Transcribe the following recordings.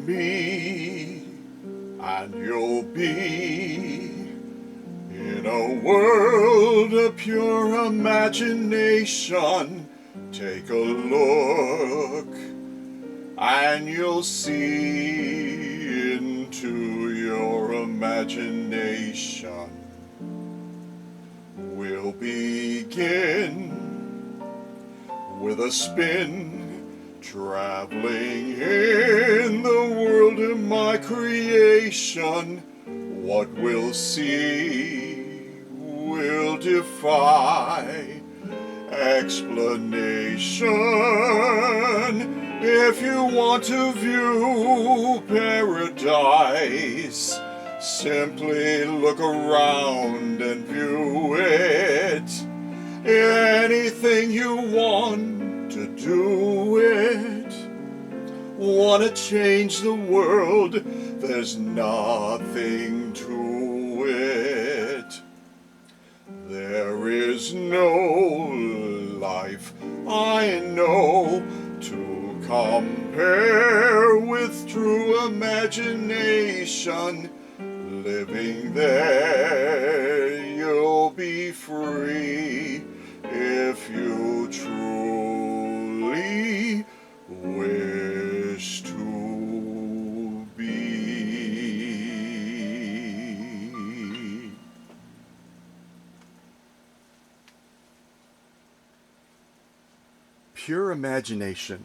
me, and you'll be in a world of pure imagination. Take a look, and you'll see into your imagination. We'll begin with a spin, traveling in the world of my creation. What we'll see will defy explanation. If you want to view paradise, simply look around and view it. Anything you want to do it. Want to change the world, there's nothing to it. There is no life I know to compare with true imagination. Living there, you'll be free if you truly wish to be. Pure imagination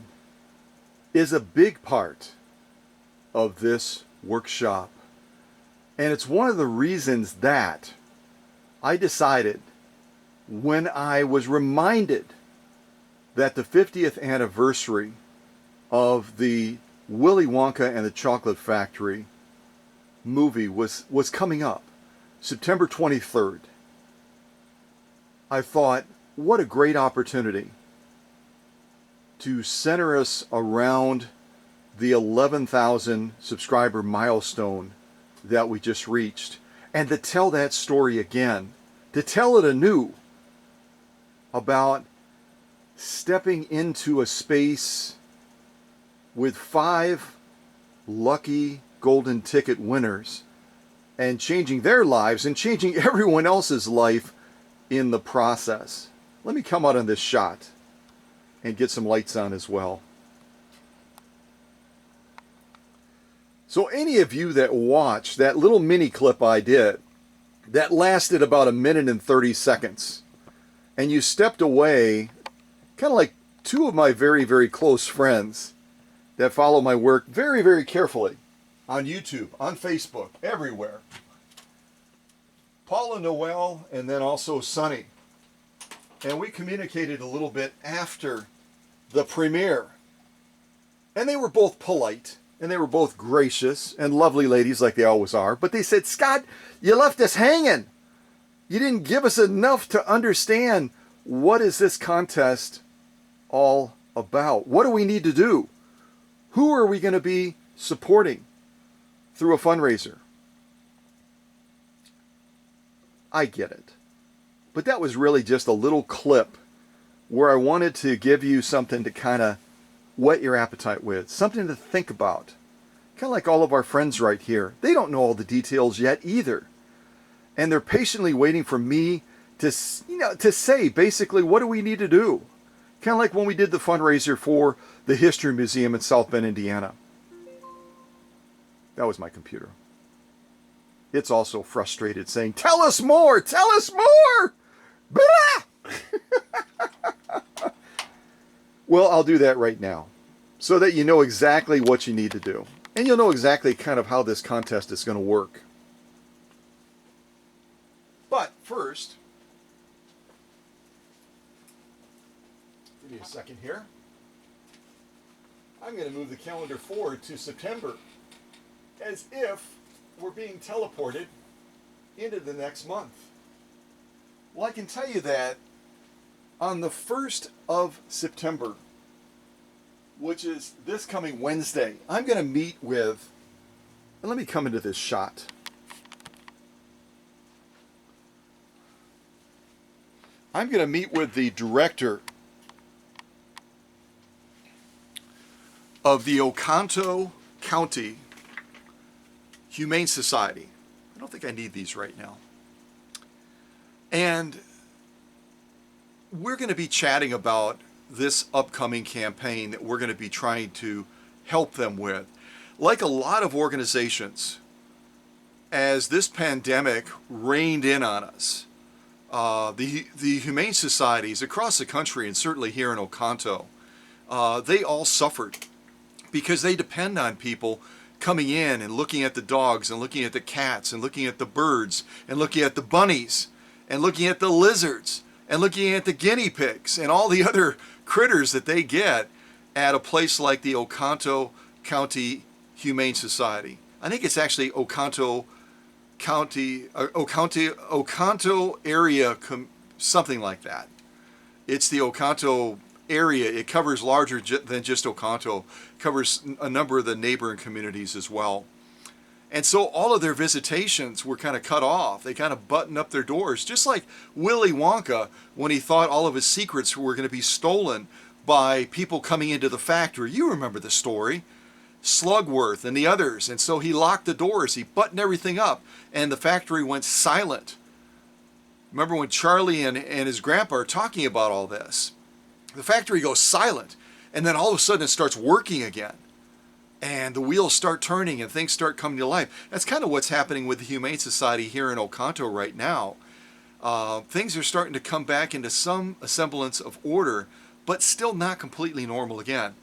is a big part of this workshop. And it's one of the reasons that I decided, when I was reminded that the 50th anniversary of the Willy Wonka and the Chocolate Factory movie was coming up, September 23rd, I thought, what a great opportunity to center us around the 11,000 subscriber milestone that we just reached, and to tell that story again, to tell it anew about stepping into a space with 5 lucky golden ticket winners and changing their lives and changing everyone else's life in the process. Let me come out on this shot and get some lights on as well. So any of you that watched that little mini clip I did that lasted about 1 minute and 30 seconds, and you stepped away, kind of like 2 of my very, very close friends that follow my work very, very carefully on YouTube, on Facebook, everywhere. Paula Noel, and then also Sunny. And we communicated a little bit after the premiere. And they were both polite. And they were both gracious and lovely ladies like they always are. But they said, Scott, you left us hanging. You didn't give us enough to understand what is this contest all about. What do we need to do? Who are we going to be supporting through a fundraiser? I get it. But that was really just a little clip where I wanted to give you something to kind of whet your appetite with, something to think about. Kind of like all of our friends right here. They don't know all the details yet either. And they're patiently waiting for me to say basically, what do we need to do? Kind of like when we did the fundraiser for the History Museum in South Bend, Indiana. That was my computer. It's also frustrated saying, tell us more, tell us more. Blah! Well, I'll do that right now so that you know exactly what you need to do. And you'll know exactly kind of how this contest is going to work. But first, give me a second here. I'm going to move the calendar forward to September as if we're being teleported into the next month. Well, I can tell you that on the 1st of September, which is this coming Wednesday, I'm going to meet with, and let me come into this shot. I'm going to meet with the director of the Oconto County Humane Society. I don't think I need these right now. And we're going to be chatting about this upcoming campaign that we're going to be trying to help them with. Like a lot of organizations, as this pandemic rained in on us, the humane societies across the country, and certainly here in Oconto, they all suffered because they depend on people coming in and looking at the dogs and looking at the cats and looking at the birds and looking at the bunnies and looking at the lizards and looking at the guinea pigs and all the other critters that they get at a place like the Oconto County Humane Society. I think it's actually Oconto Area, something like that. It's the Oconto area. It covers larger than just Oconto. It covers a number of the neighboring communities as well. And so all of their visitations were kind of cut off. They kind of buttoned up their doors, just like Willy Wonka when he thought all of his secrets were going to be stolen by people coming into the factory. You remember the story. Slugworth and the others. And so he locked the doors. He buttoned everything up. And the factory went silent. Remember when Charlie and his grandpa are talking about all this? The factory goes silent. And then all of a sudden it starts working again. And the wheels start turning and things start coming to life. That's kind of what's happening with the Humane Society here in Oconto right now. Things are starting to come back into some semblance of order, but still not completely normal again.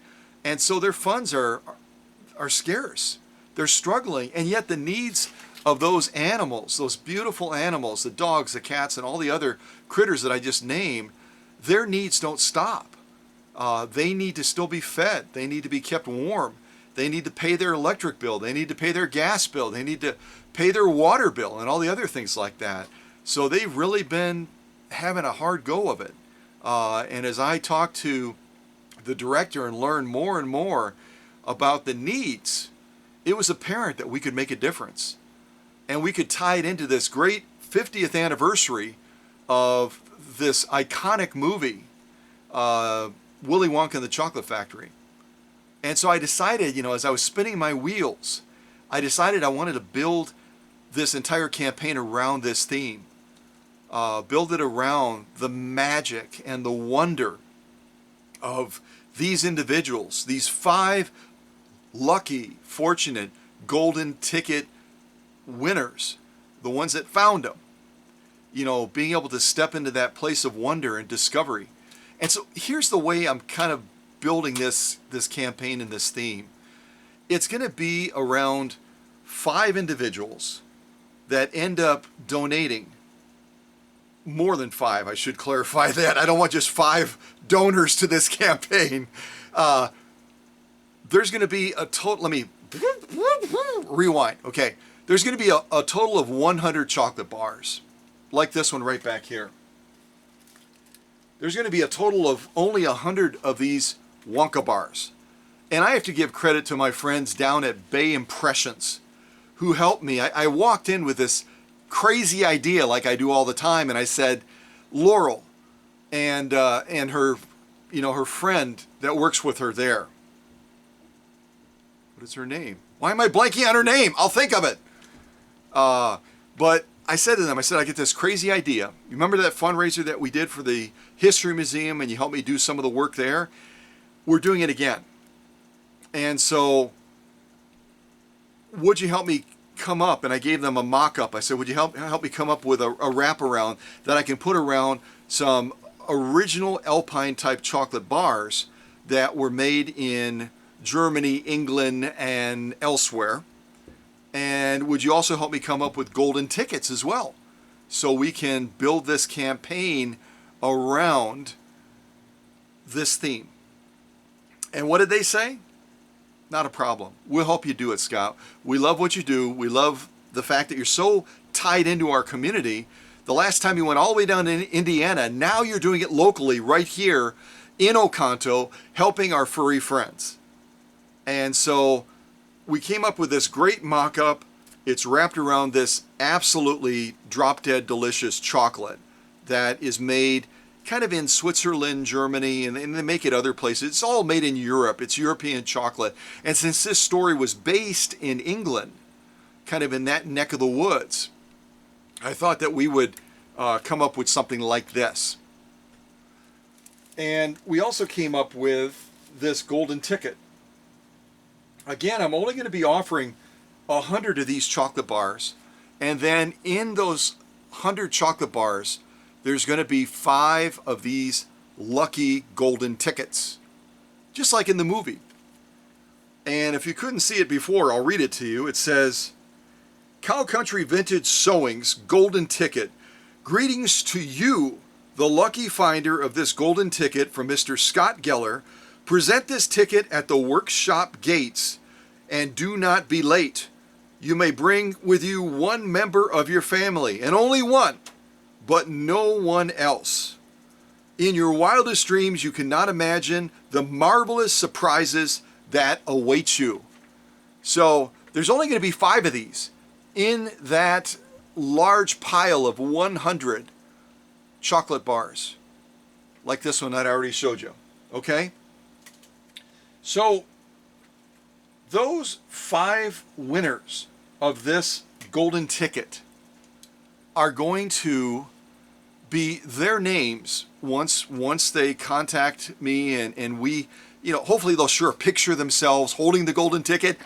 And so their funds are scarce. They're struggling, and yet the needs of those animals, those beautiful animals, the dogs, the cats, and all the other critters that I just named, their needs don't stop. They need to still be fed. They need to be kept warm. They need to pay their electric bill. They need to pay their gas bill. They need to pay their water bill and all the other things like that. So they've really been having a hard go of it. And as I talk to the director and learn more and more about the needs, it was apparent that we could make a difference. And we could tie it into this great 50th anniversary of this iconic movie, Willy Wonka and the Chocolate Factory. And so I decided, as I was spinning my wheels, I decided I wanted to build this entire campaign around this theme. Build it around the magic and the wonder of these individuals, these 5 lucky, fortunate, golden ticket winners, the ones that found them, being able to step into that place of wonder and discovery. And so here's the way I'm kind of building this campaign and this theme. It's going to be around 5 individuals that end up donating. More than 5, I should clarify that. I don't want just 5 donors to this campaign. There's going to be a total, let me rewind. Okay, there's going to be a total of 100 chocolate bars, like this one right back here. There's going to be a total of only 100 of these Wonka bars. And I have to give credit to my friends down at Bay Impressions who helped me. I walked in with this crazy idea like I do all the time, and I said, Laurel and her, her friend that works with her there. What is her name? Why am I blanking on her name? I'll think of it. But I said to them, I get this crazy idea. You remember that fundraiser that we did for the History Museum and you helped me do some of the work there? We're doing it again. And so, would you help me come up? And I gave them a mock-up. I said, would you help me come up with a wraparound that I can put around some original Alpine type chocolate bars that were made in Germany, England, and elsewhere. And would you also help me come up with golden tickets as well, so we can build this campaign around this theme? And what did they say? Not a problem. We'll help you do it, Scott. We love what you do. We love the fact that you're so tied into our community. The last time you went all the way down to Indiana, now you're doing it locally right here in Oconto, helping our furry friends. And so we came up with this great mock-up. It's wrapped around this absolutely drop-dead delicious chocolate that is made kind of in Switzerland, Germany, and they make it other places. It's all made in Europe. It's European chocolate. And since this story was based in England, kind of in that neck of the woods, I thought that we would come up with something like this. And we also came up with this golden ticket. Again, I'm only going to be offering 100 of these chocolate bars. And then in those 100 chocolate bars, there's going to be 5 of these lucky golden tickets, just like in the movie. And if you couldn't see it before, I'll read it to you. It says, Cow Country Vintage Sewings Golden Ticket. Greetings to you, the lucky finder of this golden ticket from Mr. Scott Geller. Present this ticket at the workshop gates and do not be late. You may bring with you one member of your family, and only one, but no one else. In your wildest dreams, you cannot imagine the marvelous surprises that await you. So there's only going to be 5 of these in that large pile of 100 chocolate bars, like this one that I already showed you. Okay? So those 5 winners of this golden ticket are going to be their names once they contact me, and we, hopefully they'll share a picture of themselves holding the golden ticket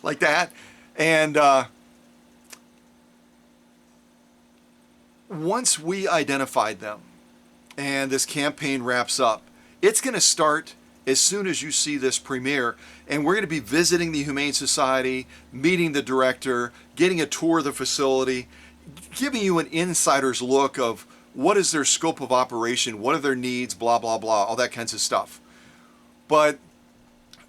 like that. And once we identified them and this campaign wraps up, it's going to start as soon as you see this premiere, and we're going to be visiting the Humane Society, meeting the director, getting a tour of the facility, giving you an insider's look of what is their scope of operation, what are their needs, blah, blah, blah, all that kinds of stuff. But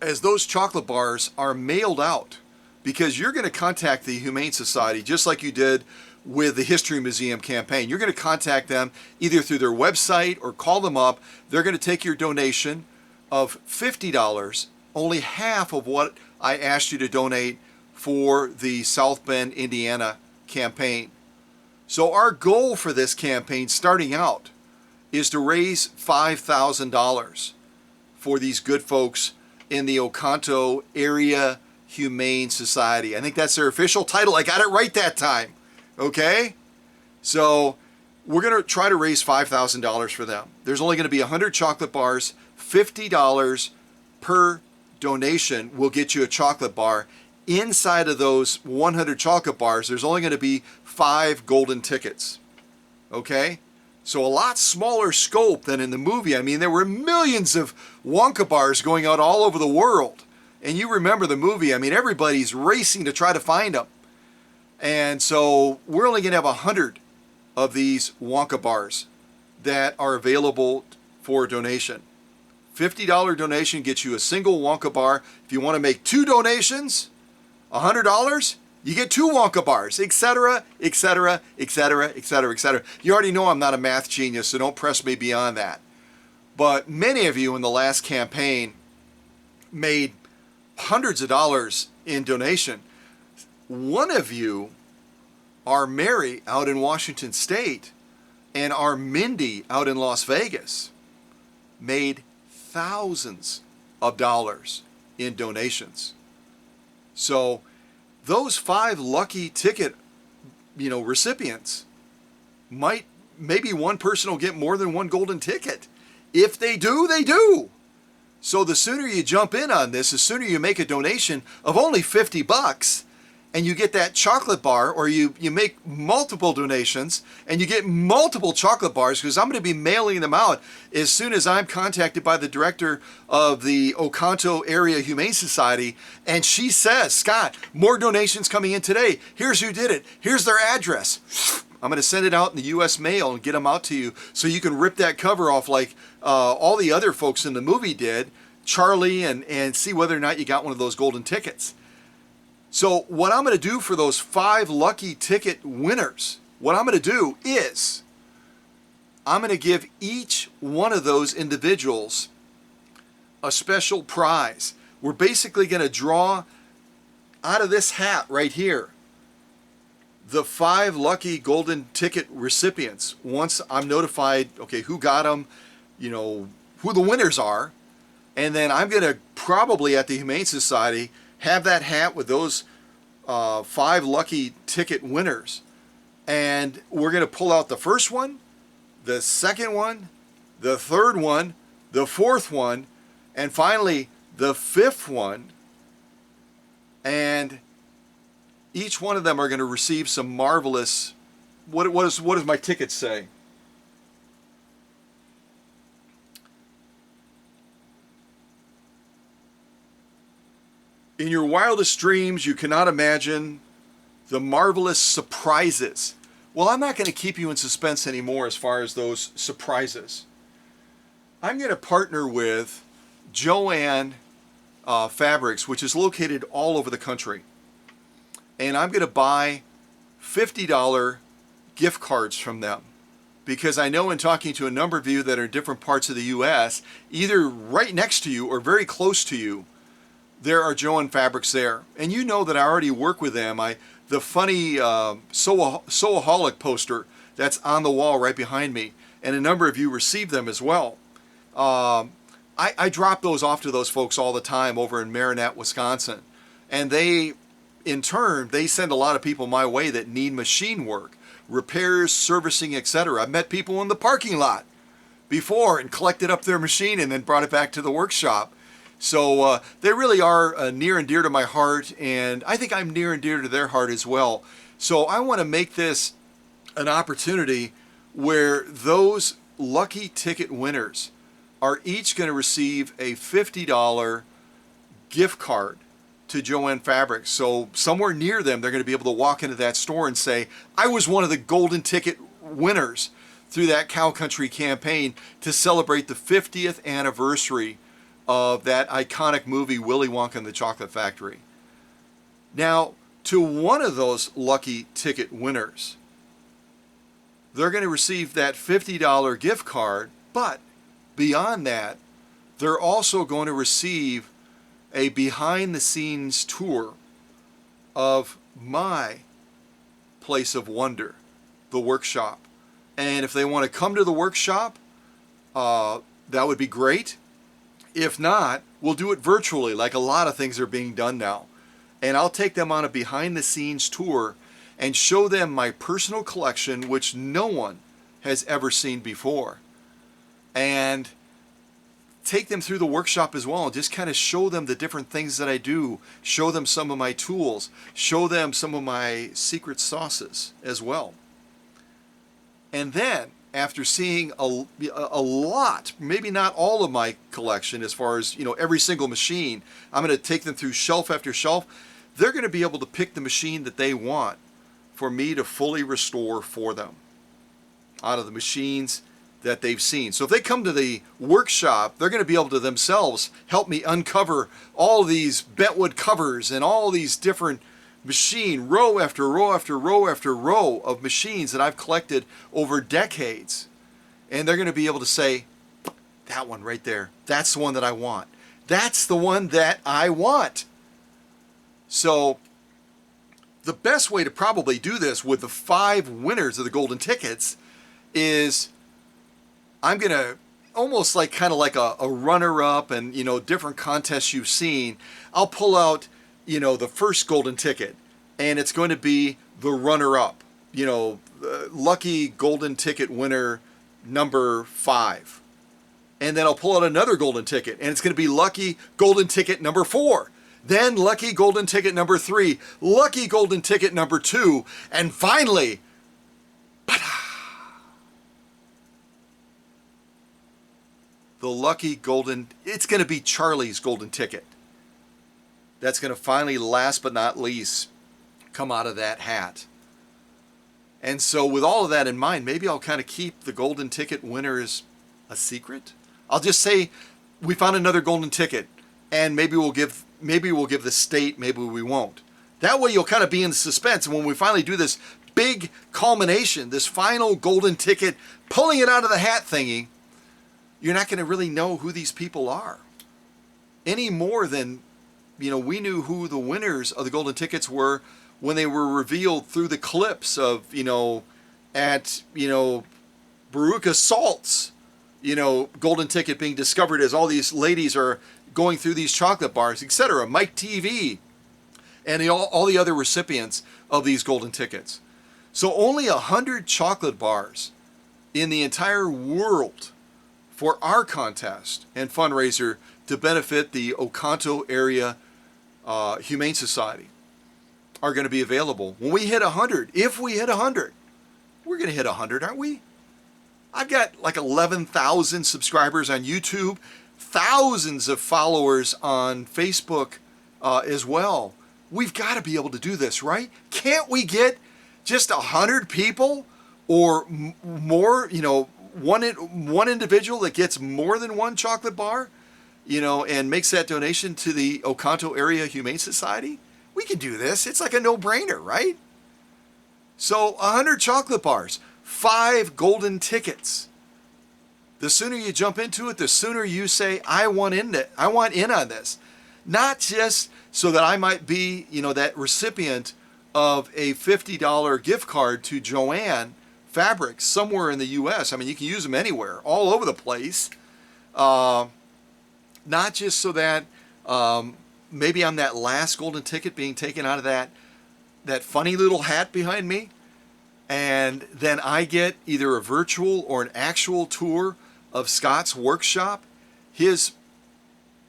as those chocolate bars are mailed out, because you're going to contact the Humane Society just like you did with the History Museum campaign. You're going to contact them either through their website or call them up. They're going to take your donation of $50, only half of what I asked you to donate for the South Bend, Indiana campaign. So our goal for this campaign starting out is to raise $5,000 for these good folks in the Oconto Area Humane Society. I think that's their official title. I got it right that time. Okay? So we're going to try to raise $5,000 for them. There's only going to be 100 chocolate bars. $50 per donation will get you a chocolate bar. Inside of those 100 chocolate bars, there's only going to be 5 golden tickets. Okay? So a lot smaller scope than in the movie. I mean, there were millions of Wonka bars going out all over the world. And you remember the movie. I mean, everybody's racing to try to find them. And so we're only going to have 100 of these Wonka bars that are available for donation. $50 donation gets you a single Wonka bar. If you want to make 2 donations, $100, you get 2 Wonka bars, etc., etc., etc., etc., etc. You already know I'm not a math genius, so don't press me beyond that. But many of you in the last campaign made hundreds of dollars in donation. One of you are Mary out in Washington State, and our Mindy out in Las Vegas made thousands of dollars in donations. So those 5 lucky ticket, recipients maybe one person will get more than 1 golden ticket. If they do, they do. So the sooner you jump in on this, the sooner you make a donation of only $50, and you get that chocolate bar, or you make multiple donations and you get multiple chocolate bars, because I'm going to be mailing them out as soon as I'm contacted by the director of the Oconto Area Humane Society, and she says, Scott, more donations coming in today. Here's who did it. Here's their address. I'm going to send it out in the U.S. mail and get them out to you so you can rip that cover off like all the other folks in the movie did, Charlie, and see whether or not you got one of those golden tickets. So what I'm going to do for those 5 lucky ticket winners, what I'm going to do is I'm going to give each one of those individuals a special prize. We're basically going to draw out of this hat right here the 5 lucky golden ticket recipients, once I'm notified, okay, who got them, who the winners are, and then I'm going to probably at the Humane Society have that hat with those 5 lucky ticket winners. And we're going to pull out the first one, the second one, the third one, the fourth one, and finally the 5th one. And each one of them are going to receive some marvelous, what does my ticket say? In your wildest dreams, you cannot imagine the marvelous surprises. Well, I'm not going to keep you in suspense anymore as far as those surprises. I'm going to partner with Joanne Fabrics, which is located all over the country. And I'm going to buy $50 gift cards from them. Because I know in talking to a number of you that are in different parts of the U.S., either right next to you or very close to you, there are Joanne Fabrics there. And you know that I already work with them. The funny Soaholic poster that's on the wall right behind me, and a number of you received them as well. I drop those off to those folks all the time over in Marinette, Wisconsin. And they, in turn, they send a lot of people my way that need machine work, repairs, servicing, etc. I've met people in the parking lot before and collected up their machine and then brought it back to the workshop. So they really are near and dear to my heart, and I think I'm near and dear to their heart as well. So I want to make this an opportunity where those lucky ticket winners are each going to receive a $50 gift card to Joanne Fabrics. So somewhere near them, they're going to be able to walk into that store and say, I was one of the golden ticket winners through that Cow Country campaign to celebrate the 50th anniversary of that iconic movie, Willy, Wonka and the Chocolate Factory. Now, to one of those lucky ticket winners, they're going to receive that $50 gift card, but beyond that, they're also going to receive a behind-the-scenes tour of my place of wonder, the workshop. And if they want to come to the workshop, that would be great. If not, we'll do it virtually, like a lot of things are being done now. And I'll take them on a behind-the-scenes tour and show them my personal collection, which no one has ever seen before. And take them through the workshop as well, and just kind of show them the different things that I do, show them some of my tools, show them some of my secret sauces as well. And then, after seeing a lot, maybe not all of my collection as far as, every single machine, I'm going to take them through shelf after shelf. They're going to be able to pick the machine that they want for me to fully restore for them out of the machines that they've seen. So if they come to the workshop, they're going to be able to themselves help me uncover all these bentwood covers and all these different machine, row after row after row after row of machines that I've collected over decades. And they're going to be able to say, that one right there, that's the one that I want. That's the one that I want. So the best way to probably do this with the 5 winners of the golden tickets is I'm going to almost like kind of like a runner-up and, different contests you've seen. I'll pull out the first golden ticket, and it's going to be the runner-up, lucky golden ticket winner number 5. And then I'll pull out another golden ticket, and it's going to be lucky golden ticket number 4. Then lucky golden ticket number 3, lucky golden ticket number 2, and finally, the lucky golden, it's going to be Charlie's golden ticket. That's going to finally, last but not least, come out of that hat. And so with all of that in mind, maybe I'll kind of keep the golden ticket winners a secret. I'll just say we found another golden ticket, and maybe we'll give the state, maybe we won't. That way you'll kind of be in suspense, and when we finally do this big culmination, this final golden ticket, pulling it out of the hat thingy, you're not going to really know who these people are any more than we knew who the winners of the golden tickets were when they were revealed through the clips of, at, Baruka Salt's, golden ticket being discovered as all these ladies are going through these chocolate bars, etc. Mike TV and all the other recipients of these golden tickets. So only 100 chocolate bars in the entire world for our contest and fundraiser to benefit the Oconto Area Humane Society are going to be available. When we hit 100, if we hit 100, we're going to hit 100, aren't we? I've got like 11,000 subscribers on YouTube, thousands of followers on Facebook as well. We've got to be able to do this, right? Can't we get just 100 people or more, one individual that gets more than one chocolate bar, and makes that donation to the Oconto Area Humane Society? We can do this. It's like a no-brainer, right? So 100 chocolate bars, 5 golden tickets. The sooner you jump into it, the sooner you say, I want in on this. Not just so that I might be, that recipient of a $50 gift card to Joanne Fabrics somewhere in the U.S. I mean, you can use them anywhere, all over the place. Not just so that maybe I'm that last golden ticket being taken out of that funny little hat behind me, and then I get either a virtual or an actual tour of Scott's workshop, his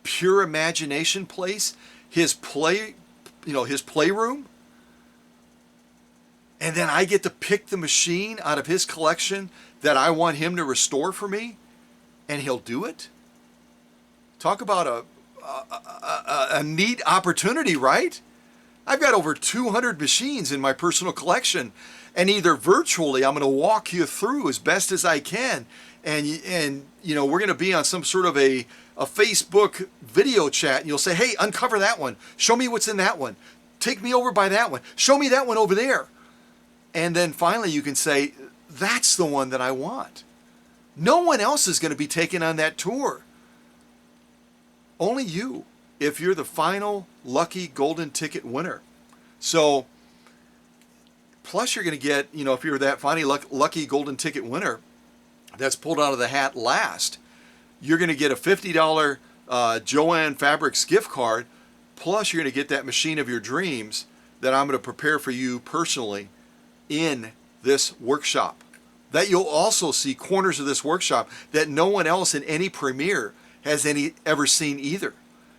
pure imagination place, his playroom, and then I get to pick the machine out of his collection that I want him to restore for me, and he'll do it. Talk about a neat opportunity, right? I've got over 200 machines in my personal collection, and either virtually I'm going to walk you through as best as I can, and we're going to be on some sort of a Facebook video chat, and you'll say, hey, uncover that one, show me what's in that one, take me over by that one, show me that one over there, and then finally you can say, that's the one that I want. No one else is going to be taken on that tour. Only you, if you're the final lucky golden ticket winner. So, plus you're going to get, if you're that final lucky golden ticket winner that's pulled out of the hat last, you're going to get a $50 Joanne Fabrics gift card, plus you're going to get that machine of your dreams that I'm going to prepare for you personally in this workshop. That you'll also see corners of this workshop that no one else in any premiere has ever seen either.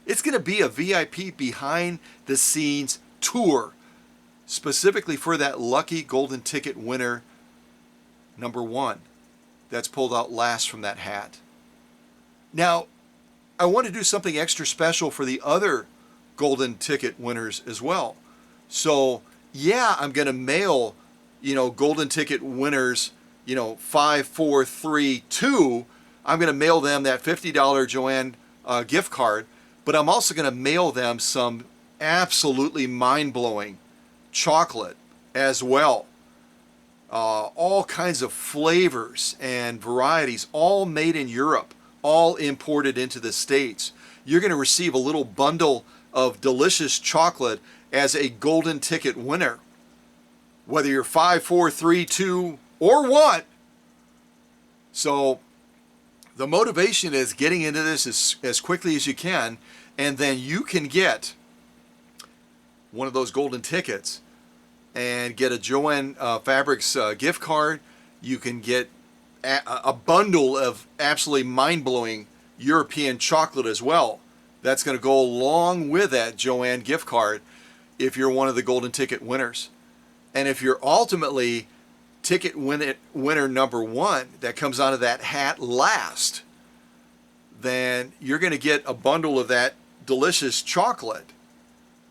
It's going to be a VIP behind the scenes tour specifically for that lucky golden ticket winner number 1 that's pulled out last from that hat. Now, I want to do something extra special for the other golden ticket winners as well. So, yeah, I'm going to mail, golden ticket winners, 5, 4, 3, 2. I'm going to mail them that $50 Joanne gift card, but I'm also going to mail them some absolutely mind-blowing chocolate as well. All kinds of flavors and varieties, all made in Europe, all imported into the States. You're going to receive a little bundle of delicious chocolate as a golden ticket winner. Whether you're 5, 4, 3, 2, or 1. So the motivation is getting into this as quickly as you can, and then you can get one of those golden tickets and get a Joanne Fabrics gift card. You can get a bundle of absolutely mind-blowing European chocolate as well. That's going to go along with that Joanne gift card if you're one of the golden ticket winners. And if you're ultimately ticket winner number 1 that comes out of that hat last, then you're going to get a bundle of that delicious chocolate.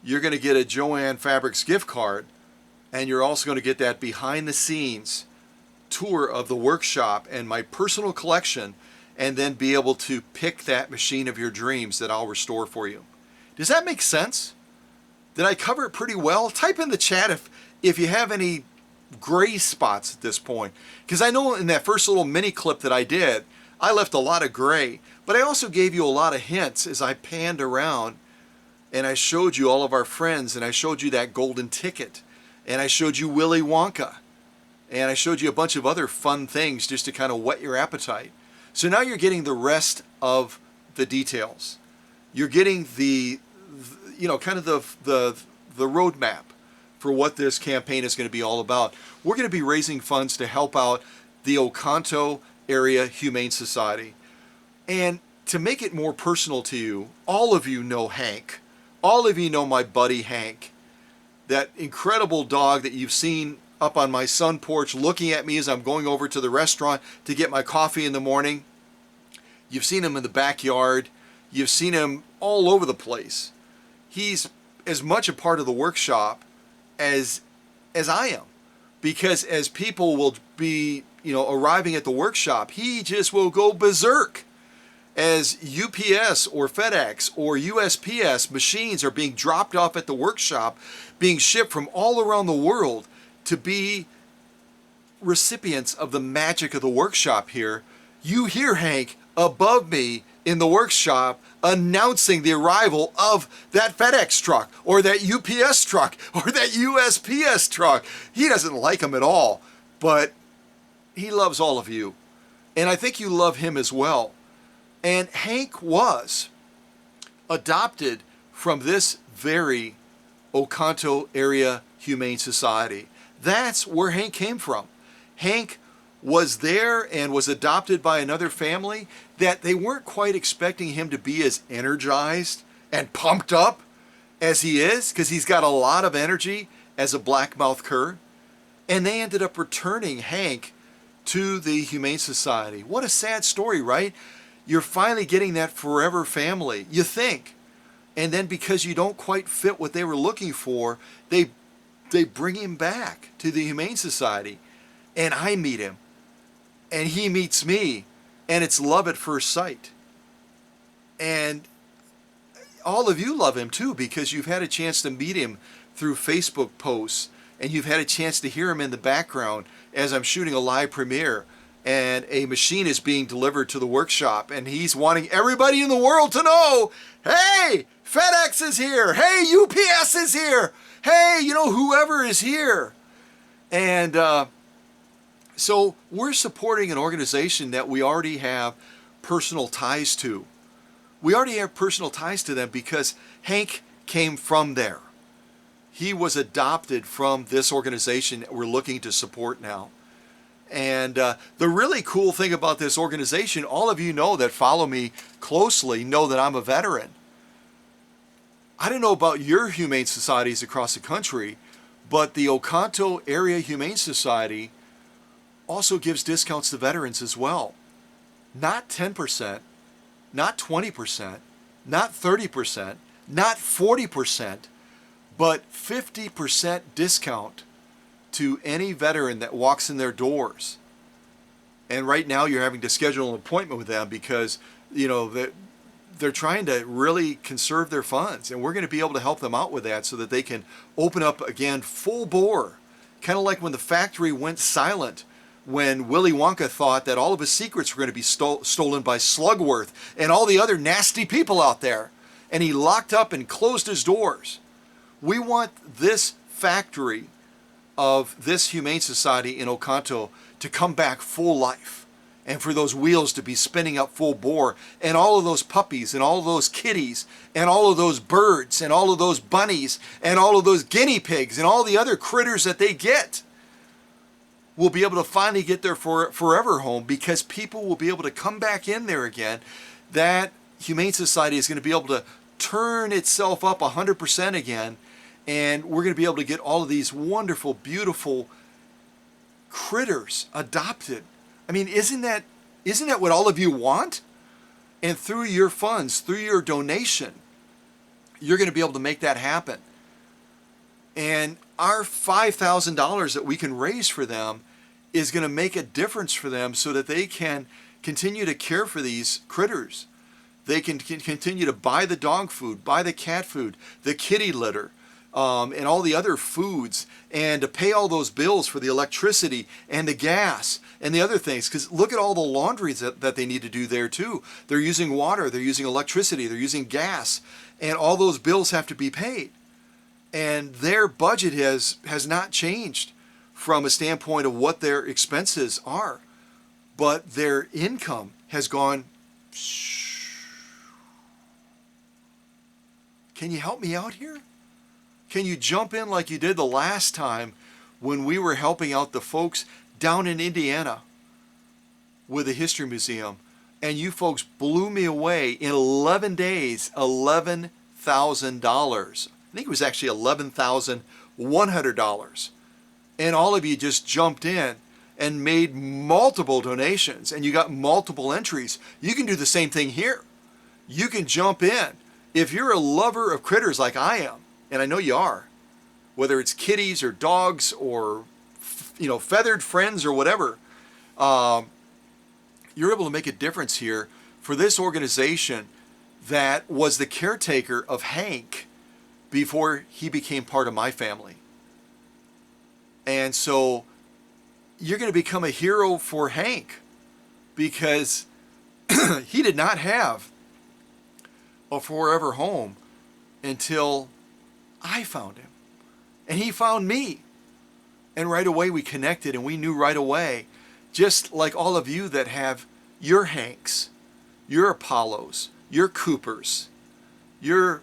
You're going to get a Joanne Fabrics gift card, and you're also going to get that behind the scenes tour of the workshop and my personal collection, and then be able to pick that machine of your dreams that I'll restore for you. Does that make sense? Did I cover it pretty well? Type in the chat if you have any gray spots at this point, because I know in that first little mini clip that I did, I left a lot of gray, but I also gave you a lot of hints as I panned around and I showed you all of our friends and I showed you that golden ticket and I showed you Willy Wonka, and I showed you a bunch of other fun things just to kind of whet your appetite. So now you're getting the rest of the details. You're getting the kind of the roadmap for what this campaign is going to be all about. We're going to be raising funds to help out the Oconto Area Humane Society. And to make it more personal to you, all of you know Hank. All of you know my buddy Hank. That incredible dog that you've seen up on my sun porch looking at me as I'm going over to the restaurant to get my coffee in the morning. You've seen him in the backyard. You've seen him all over the place. He's as much a part of the workshop as I am. Because as people will be, arriving at the workshop, he just will go berserk. As UPS or FedEx or USPS machines are being dropped off at the workshop, being shipped from all around the world to be recipients of the magic of the workshop here, you hear Hank above me in the workshop announcing the arrival of that FedEx truck or that UPS truck or that USPS truck. He doesn't like them at all, but he loves all of you. And I think you love him as well. And Hank was adopted from this very Oconto Area Humane Society. That's where Hank came from. Hank was there and was adopted by another family that they weren't quite expecting him to be as energized and pumped up as he is, because he's got a lot of energy as a Black Mouth Cur. And they ended up returning Hank to the Humane Society. What a sad story, right? You're finally getting that forever family, you think. And then because you don't quite fit what they were looking for, they bring him back to the Humane Society. And I meet him. And he meets me. And it's love at first sight. And all of you love him too, because you've had a chance to meet him through Facebook posts. And you've had a chance to hear him in the background as I'm shooting a live premiere. And a machine is being delivered to the workshop. And he's wanting everybody in the world to know, hey, FedEx is here. Hey, UPS is here. Hey, whoever is here. And so we're supporting an organization that we already have personal ties to. We already have personal ties to them because Hank came from there. He was adopted from this organization that we're looking to support now. And the really cool thing about this organization, all of you know that follow me closely know that I'm a veteran. I don't know about your humane societies across the country, but the Oconto Area Humane Society also gives discounts to veterans as well. Not 10%, not 20%, not 30%, not 40%, but 50% discount to any veteran that walks in their doors. And right now you're having to schedule an appointment with them because, they're trying to really conserve their funds. And we're going to be able to help them out with that so that they can open up again full bore. Kind of like when the factory went silent, when Willy Wonka thought that all of his secrets were going to be stolen by Slugworth and all the other nasty people out there. And he locked up and closed his doors. We want this factory of this Humane Society in Oconto to come back full life, and for those wheels to be spinning up full bore, and all of those puppies and all of those kitties and all of those birds and all of those bunnies and all of those guinea pigs and all the other critters that they get will be able to finally get their forever home, because people will be able to come back in there again. That Humane Society is going to be able to turn itself up 100% again. And we're going to be able to get all of these wonderful, beautiful critters adopted. I mean, isn't that what all of you want? And through your funds, through your donation, you're going to be able to make that happen. And our $5,000 that we can raise for them is going to make a difference for them so that they can continue to care for these critters. They can continue to buy the dog food, buy the cat food, the kitty litter, and all the other foods, and to pay all those bills for the electricity and the gas and the other things. Because look at all the laundries that they need to do there too. They're using water, they're using electricity, they're using gas, and all those bills have to be paid. And their budget has not changed from a standpoint of what their expenses are, but their income has gone. Can you help me out here? Can you jump in like you did the last time when we were helping out the folks down in Indiana with the History Museum? And you folks blew me away in 11 days, $11,000. I think it was actually $11,100. And all of you just jumped in and made multiple donations, and you got multiple entries. You can do the same thing here. You can jump in. If you're a lover of critters like I am, and I know you are, whether it's kitties or dogs or feathered friends or whatever, you're able to make a difference here for this organization that was the caretaker of Hank before he became part of my family. And so you're going to become a hero for Hank, because he did not have a forever home until I found him. And he found me. And right away we connected, and we knew right away, just like all of you that have your Hanks, your Apollos, your Coopers, your,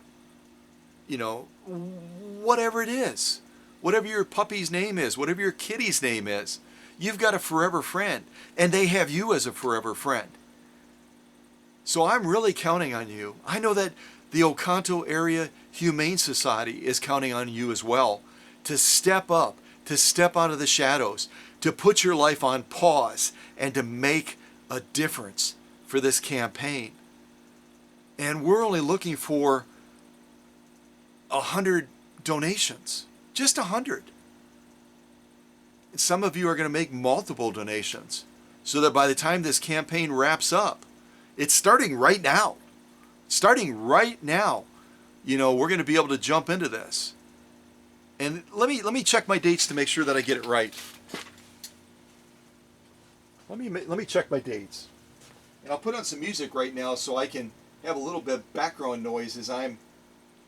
whatever it is, whatever your puppy's name is, whatever your kitty's name is, you've got a forever friend, and they have you as a forever friend. So I'm really counting on you. I know that the Oconto Area Humane Society is counting on you as well to step up, to step out of the shadows, to put your life on pause, and to make a difference for this campaign. And we're only looking for 100 donations, just 100. And some of you are going to make multiple donations so that by the time this campaign wraps up, it's starting right now. We're going to be able to jump into this. And let me check my dates to make sure that I get it right. Let me check my dates. And I'll put on some music right now so I can have a little bit of background noise as I'm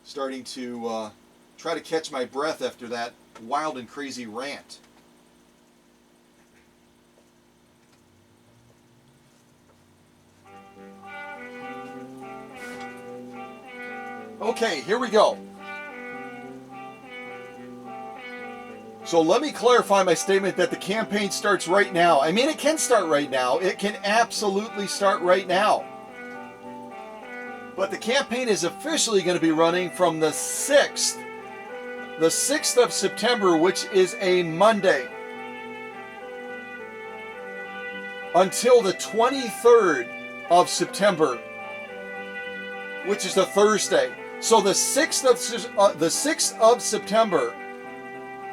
starting to try to catch my breath after that wild and crazy rant. Okay, here we go. So let me clarify my statement that the campaign starts right now. I mean, it can start right now. It can absolutely start right now. But the campaign is officially going to be running from the 6th of September, which is a Monday, until the 23rd of September, which is a Thursday. So the 6th of September,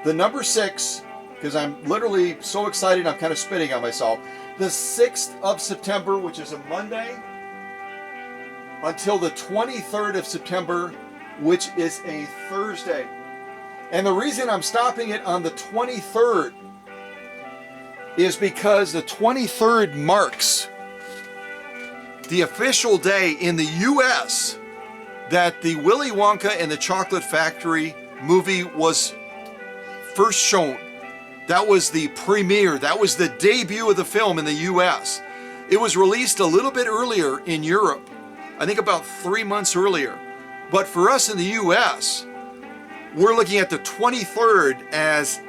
the number 6, because I'm literally so excited I'm kind of spitting on myself. The 6th of September, which is a Monday, until the 23rd of September, which is a Thursday. And the reason I'm stopping it on the 23rd is because the 23rd marks the official day in the U.S. that the Willy Wonka and the Chocolate Factory movie was first shown. That was the premiere. That was the debut of the film in the U.S. It was released a little bit earlier in Europe, I think about 3 months earlier. But for us in the U.S., we're looking at the 23rd as,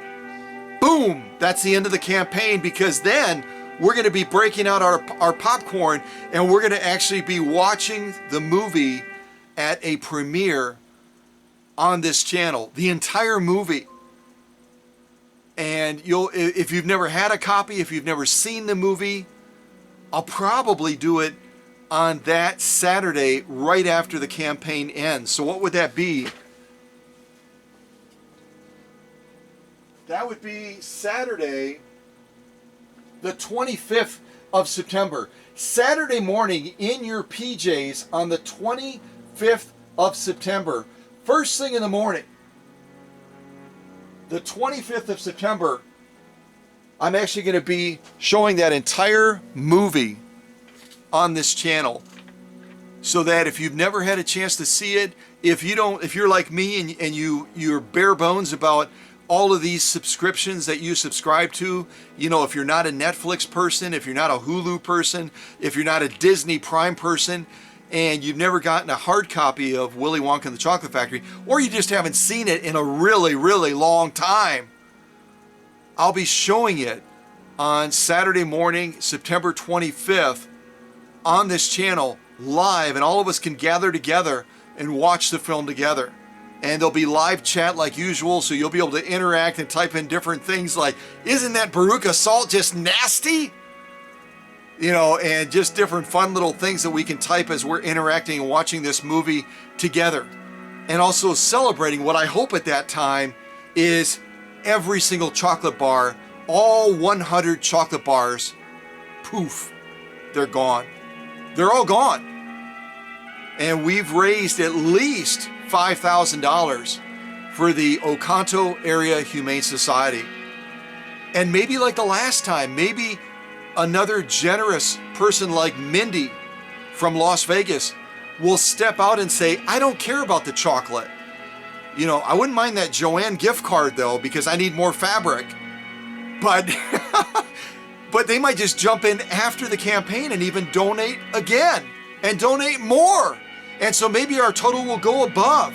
boom, that's the end of the campaign, because then we're going to be breaking out our popcorn, and we're going to actually be watching the movie at a premiere on this channel, the entire movie. And if you've never had a copy, if you've never seen the movie, I'll probably do it on that Saturday right after the campaign ends. So what would that be? That would be Saturday, the 25th of September. Saturday morning in your PJs on the 25th of September. First thing in the morning, the 25th of September, I'm actually going to be showing that entire movie on this channel, so that if you've never had a chance to see it, if you're like me and you're bare bones about all of these subscriptions that you subscribe to, if you're not a Netflix person, if you're not a Hulu person, if you're not a Disney Prime person, and you've never gotten a hard copy of Willy Wonka and the Chocolate Factory, or you just haven't seen it in a really, really long time, I'll be showing it on Saturday morning, September 25th, on this channel, live, and all of us can gather together and watch the film together. And there'll be live chat like usual, so you'll be able to interact and type in different things like, isn't that Baruca salt just nasty? And just different fun little things that we can type as we're interacting and watching this movie together. And also celebrating what I hope at that time is every single chocolate bar, all 100 chocolate bars, poof, they're gone. They're all gone. And we've raised at least $5,000 for the Oconto Area Humane Society. And maybe like the last time, maybe another generous person like Mindy from Las Vegas will step out and say, I don't care about the chocolate. I wouldn't mind that Joanne gift card though, because I need more fabric. But but they might just jump in after the campaign and even donate again and donate more. And so maybe our total will go above,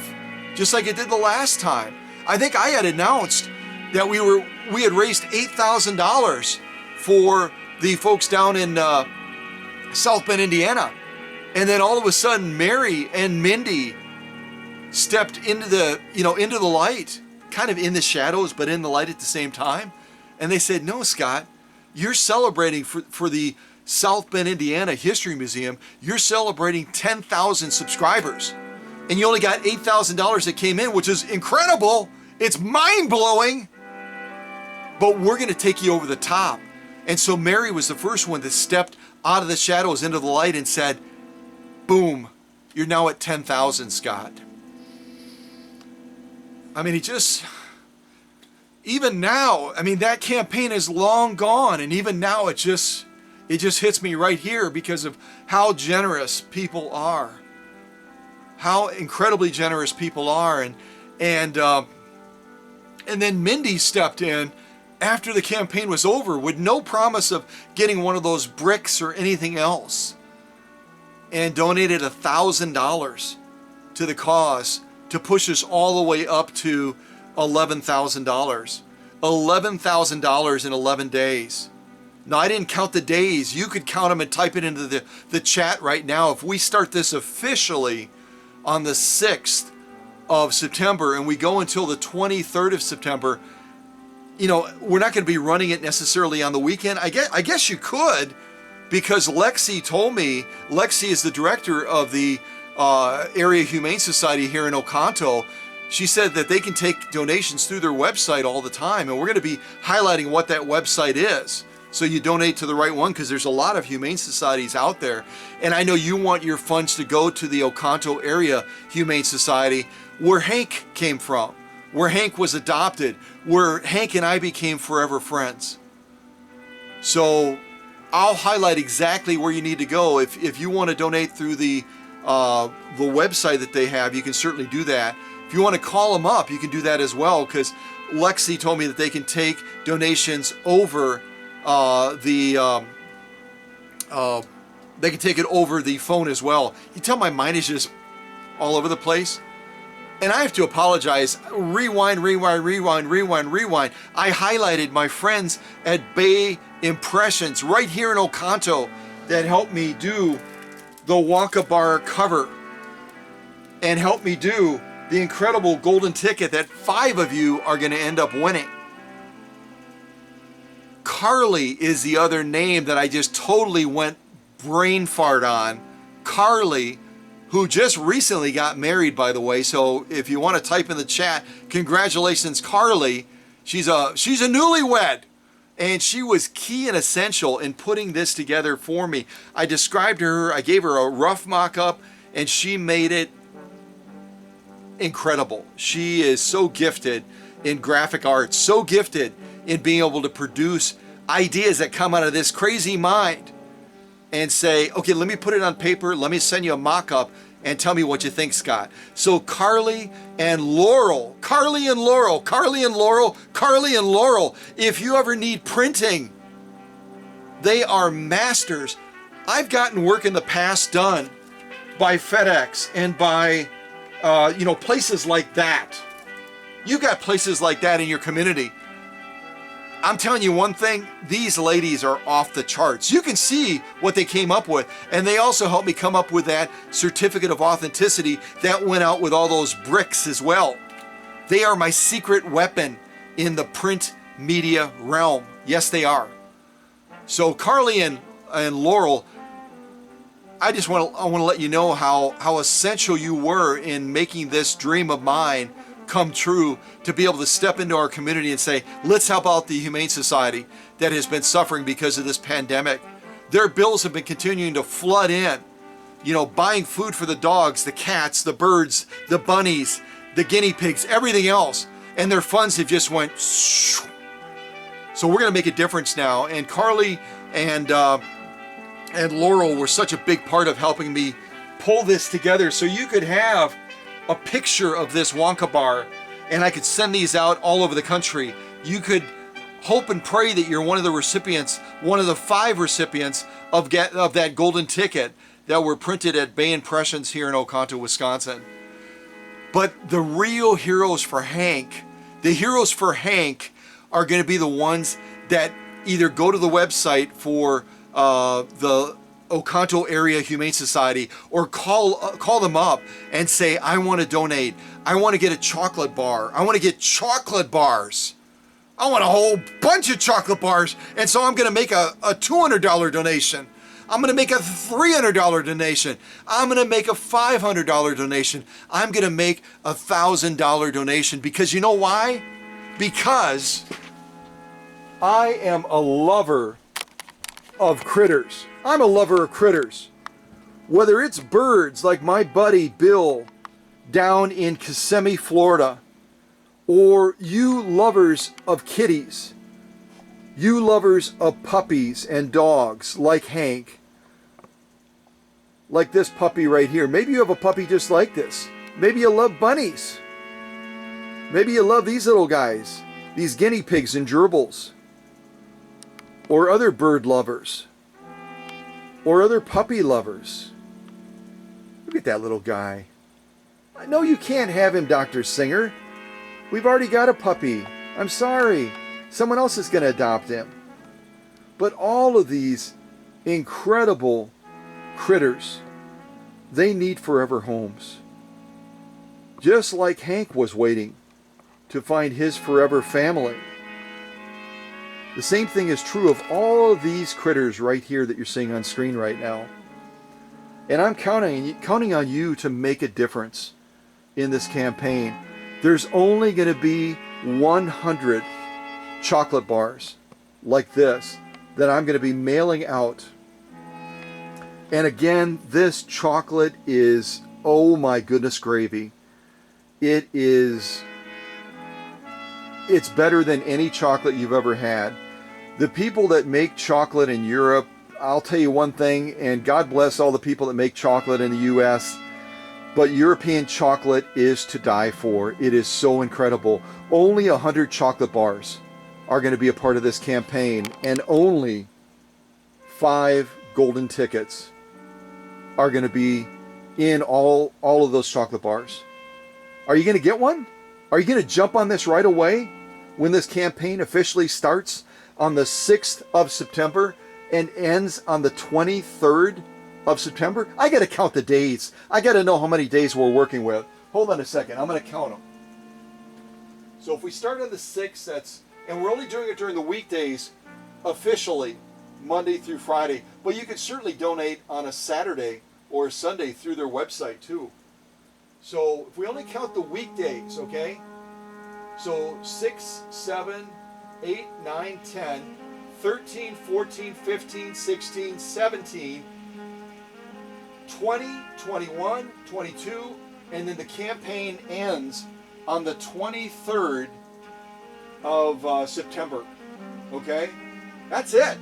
just like it did the last time. I think I had announced that we had raised $8,000 for the folks down in South Bend, Indiana. And then all of a sudden, Mary and Mindy stepped into the light, kind of in the shadows, but in the light at the same time. And they said, no, Scott, you're celebrating for the South Bend, Indiana History Museum. You're celebrating 10,000 subscribers. And you only got $8,000 that came in, which is incredible. It's mind-blowing. But we're going to take you over the top. And so Mary was the first one that stepped out of the shadows into the light and said, boom, you're now at 10,000, Scott. I mean, even now, that campaign is long gone. And even now it just hits me right here because of how generous people are. How incredibly generous people are. And then Mindy stepped in after the campaign was over with no promise of getting one of those bricks or anything else, and donated $1,000 to the cause to push us all the way up to $11,000. $11,000 in 11 days. Now, I didn't count the days. You could count them and type it into the chat right now. If we start this officially on the 6th of September and we go until the 23rd of September, we're not going to be running it necessarily on the weekend. I guess you could, because Lexi told me, Lexi is the director of the Area Humane Society here in Oconto. She said that they can take donations through their website all the time, and we're going to be highlighting what that website is, so you donate to the right one, because there's a lot of humane societies out there. And I know you want your funds to go to the Oconto Area Humane Society, where Hank came from, where Hank was adopted, where Hank and I became forever friends. So I'll highlight exactly where you need to go. If you want to donate through the website that they have, you can certainly do that. If you want to call them up, you can do that as well, because Lexi told me that they can take donations over they can take it over the phone as well. You tell my mind is just all over the place. And I have to apologize. Rewind. I highlighted my friends at Bay Impressions right here in Oconto that helped me do the Wonka bar cover and helped me do the incredible golden ticket that 5 of you are going to end up winning. Carly is the other name that I just totally went brain fart on. Carly, who just recently got married, by the way. So if you want to type in the chat, congratulations, Carly. She's a newlywed, and she was key and essential in putting this together for me. I described her, I gave her a rough mock-up, and she made it incredible. She is so gifted in graphic arts, so gifted in being able to produce ideas that come out of this crazy mind and say, okay, let me put it on paper, let me send you a mock-up, and tell me what you think, Scott. So Carly and Laurel, Carly and Laurel, Carly and Laurel, Carly and Laurel, if you ever need printing, they are masters. I've gotten work in the past done by FedEx and by places like that. You got places like that in your community. I'm telling you one thing, these ladies are off the charts. You can see what they came up with. And they also helped me come up with that certificate of authenticity that went out with all those bricks as well. They are my secret weapon in the print media realm. Yes, they are. So Carly and Laurel, I want to let you know how essential you were in making this dream of mine come true, to be able to step into our community and say, let's help out the Humane Society that has been suffering because of this pandemic. Their bills have been continuing to flood in, buying food for the dogs, the cats, the birds, the bunnies, the guinea pigs, everything else. And their funds have just went shoo. So we're going to make a difference now. And Carly and Laurel were such a big part of helping me pull this together so you could have a picture of this Wonka bar, and I could send these out all over the country. You could hope and pray that you're one of the recipients, one of the 5 recipients of that golden ticket that were printed at Bay Impressions here in Oconto, Wisconsin. But the real heroes for Hank, are going to be the ones that either go to the website for the Oconto Area Humane Society, or call them up and say, I want to donate. I want to get a chocolate bar. I want to get chocolate bars. I want a whole bunch of chocolate bars. And so I'm going to make a $200 donation. I'm going to make a $300 donation. I'm going to make a $500 donation. I'm going to make a $1,000 donation, because you know why? Because I am a lover of critters. I'm a lover of critters. Whether it's birds like my buddy Bill down in Kissimmee, Florida, or you lovers of kitties, you lovers of puppies and dogs like Hank, like this puppy right here. Maybe you have a puppy just like this. Maybe you love bunnies. Maybe you love these little guys, these guinea pigs and gerbils, or other bird lovers, or other puppy lovers. Look at that little guy. I know you can't have him, Dr. Singer. We've already got a puppy. I'm sorry. Someone else is going to adopt him. But all of these incredible critters, they need forever homes. Just like Hank was waiting to find his forever family. The same thing is true of all of these critters right here that you're seeing on screen right now. And I'm counting on you to make a difference in this campaign. There's only going to be 100 chocolate bars like this that I'm going to be mailing out. And again, this chocolate is, oh my goodness gravy. It's better than any chocolate you've ever had. The people that make chocolate in Europe, I'll tell you one thing, and God bless all the people that make chocolate in the U.S., but European chocolate is to die for. It is so incredible. Only 100 chocolate bars are going to be a part of this campaign, and only 5 golden tickets are going to be in all of those chocolate bars. Are you going to get one? Are you going to jump on this right away when this campaign officially starts on the 6th of September and ends on the 23rd of September? I got to count the days. I got to know how many days we're working with. Hold on a second. I'm going to count them. So if we start on the 6th, and we're only doing it during the weekdays officially, Monday through Friday, but you can certainly donate on a Saturday or a Sunday through their website too. So if we only count the weekdays, okay? So 6, 7, 8, 9, 10, 13, 14, 15, 16, 17, 20, 21, 22, and then the campaign ends on the 23rd of September. Okay? That's it.